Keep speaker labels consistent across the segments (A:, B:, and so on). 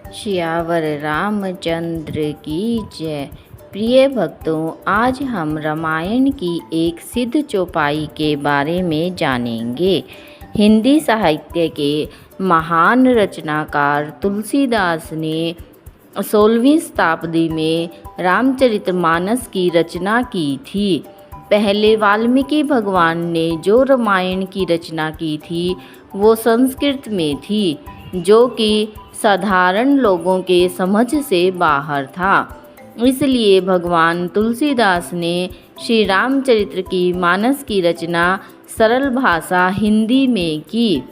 A: सियावर रामचंद्र की जय। प्रिय भक्तों, आज हम रामायण की एक सिद्ध चौपाई के बारे में जानेंगे। हिंदी साहित्य के महान रचनाकार तुलसीदास ने 16वीं शताब्दी में रामचरितमानस की रचना की थी। पहले वाल्मीकि भगवान ने जो रामायण की रचना की थी वो संस्कृत में थी, जो कि साधारण लोगों के समझ से बाहर था। इसलिए भगवान तुलसीदास ने श्री रामचरित्र की मानस की रचना सरल भाषा हिंदी में की,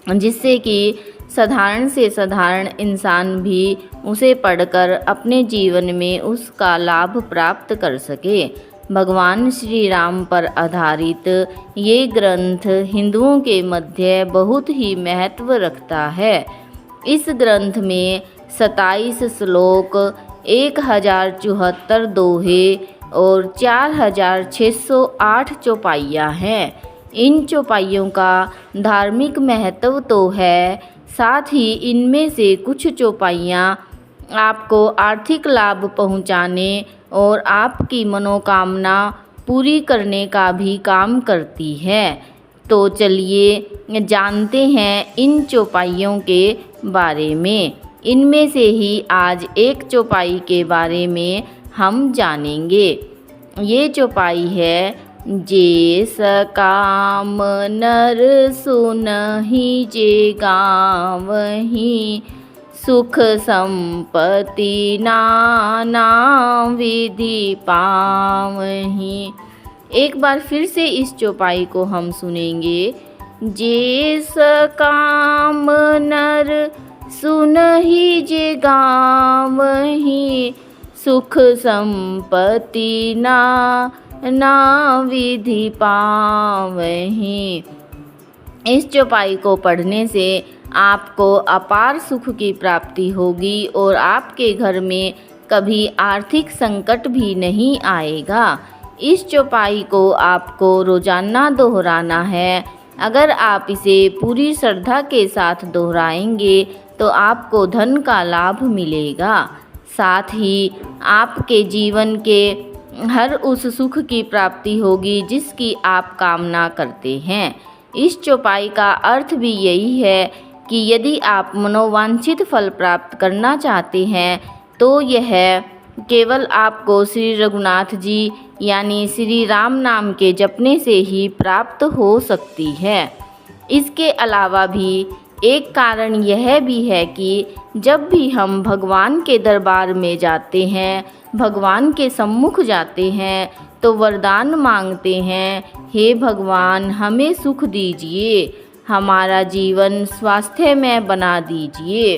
A: जिससे कि साधारण से साधारण इंसान भी उसे पढ़कर अपने जीवन में उसका लाभ प्राप्त कर सके। भगवान श्री राम पर आधारित ये ग्रंथ हिंदुओं के मध्य बहुत ही महत्व रखता है। इस ग्रंथ में 27 श्लोक, 1074 दोहे और 4608 चौपाइयाँ हैं। इन चौपाइयों का धार्मिक महत्व तो है, साथ ही इनमें से कुछ चौपाइयाँ आपको आर्थिक लाभ पहुँचाने और आपकी मनोकामना पूरी करने का भी काम करती है। तो चलिए जानते हैं इन चौपाइयों के बारे में। इनमें से ही आज एक चौपाई के बारे में हम जानेंगे। ये चौपाई है, जे सकाम नर सुनहि जे गावहीं, सुख संपत्ति नाना विधि पावहीं। एक बार फिर से इस चौपाई को हम सुनेंगे। जे सकाम नर सुनहि जे गावहीं, सुख संपत्ति नाना विधि पावहीं। इस चौपाई को पढ़ने से आपको अपार सुख की प्राप्ति होगी और आपके घर में कभी आर्थिक संकट भी नहीं आएगा। इस चौपाई को आपको रोजाना दोहराना है। अगर आप इसे पूरी श्रद्धा के साथ दोहराएंगे तो आपको धन का लाभ मिलेगा। साथ ही आपके जीवन के हर उस सुख की प्राप्ति होगी जिसकी आप कामना करते हैं। इस चौपाई का अर्थ भी यही है कि यदि आप मनोवांछित फल प्राप्त करना चाहते हैं तो यह केवल आपको श्री रघुनाथ जी यानी श्री राम नाम के जपने से ही प्राप्त हो सकती है। इसके अलावा भी एक कारण यह भी है कि जब भी हम भगवान के दरबार में जाते हैं, भगवान के सम्मुख जाते हैं तो वरदान मांगते हैं, हे भगवान हमें सुख दीजिए, हमारा जीवन स्वास्थ्यमय बना दीजिए।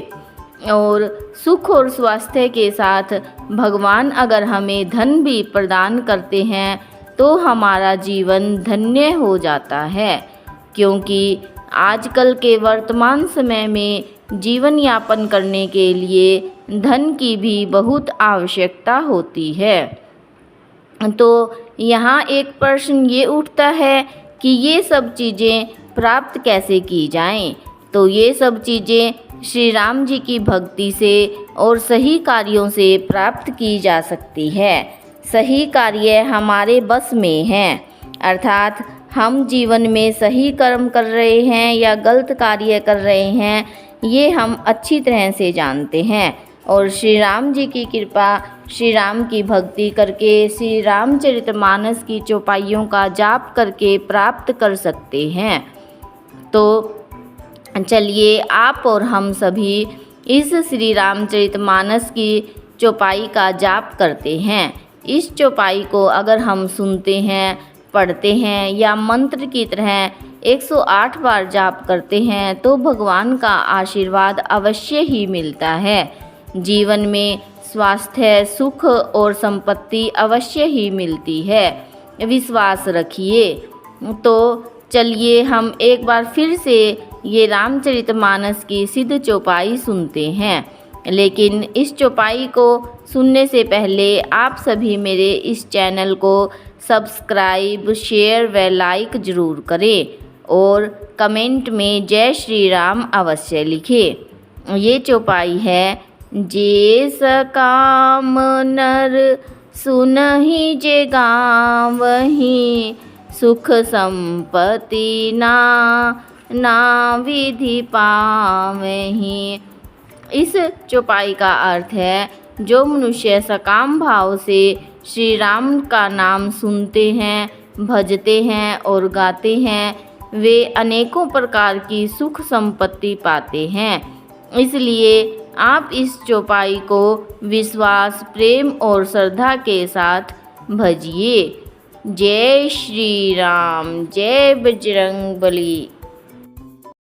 A: और सुख और स्वास्थ्य के साथ भगवान अगर हमें धन भी प्रदान करते हैं तो हमारा जीवन धन्य हो जाता है, क्योंकि आजकल के वर्तमान समय में जीवन यापन करने के लिए धन की भी बहुत आवश्यकता होती है। तो यहाँ एक प्रश्न ये उठता है कि ये सब चीज़ें प्राप्त कैसे की जाएं? तो ये सब चीज़ें श्री राम जी की भक्ति से और सही कार्यों से प्राप्त की जा सकती है। सही कार्य हमारे बस में हैं, अर्थात हम जीवन में सही कर्म कर रहे हैं या गलत कार्य कर रहे हैं, ये हम अच्छी तरह से जानते हैं। और श्री राम जी की कृपा, श्री राम की भक्ति करके, श्री रामचरितमानस की चौपाइयों का जाप करके प्राप्त कर सकते हैं। तो चलिए आप और हम सभी इस श्री रामचरितमानस की चौपाई का जाप करते हैं। इस चौपाई को अगर हम सुनते हैं, पढ़ते हैं या मंत्र की तरह 108 बार जाप करते हैं तो भगवान का आशीर्वाद अवश्य ही मिलता है। जीवन में स्वास्थ्य, सुख और संपत्ति अवश्य ही मिलती है, विश्वास रखिए। तो चलिए हम एक बार फिर से ये रामचरितमानस की सिद्ध चौपाई सुनते हैं। लेकिन इस चौपाई को सुनने से पहले आप सभी मेरे इस चैनल को सब्सक्राइब, शेयर व लाइक ज़रूर करें और कमेंट में जय श्री राम अवश्य लिखें। ये चौपाई है। जे सकाम नर सुनहि जे गावहीं, सुख संपत्ति ना विधि पावहीं। इस चौपाई का अर्थ है, जो मनुष्य सकाम भाव से श्री राम का नाम सुनते हैं, भजते हैं और गाते हैं, वे अनेकों प्रकार की सुख संपत्ति पाते हैं। इसलिए आप इस चौपाई को विश्वास, प्रेम और श्रद्धा के साथ भजिए। जय श्री राम, जय बजरंग बली।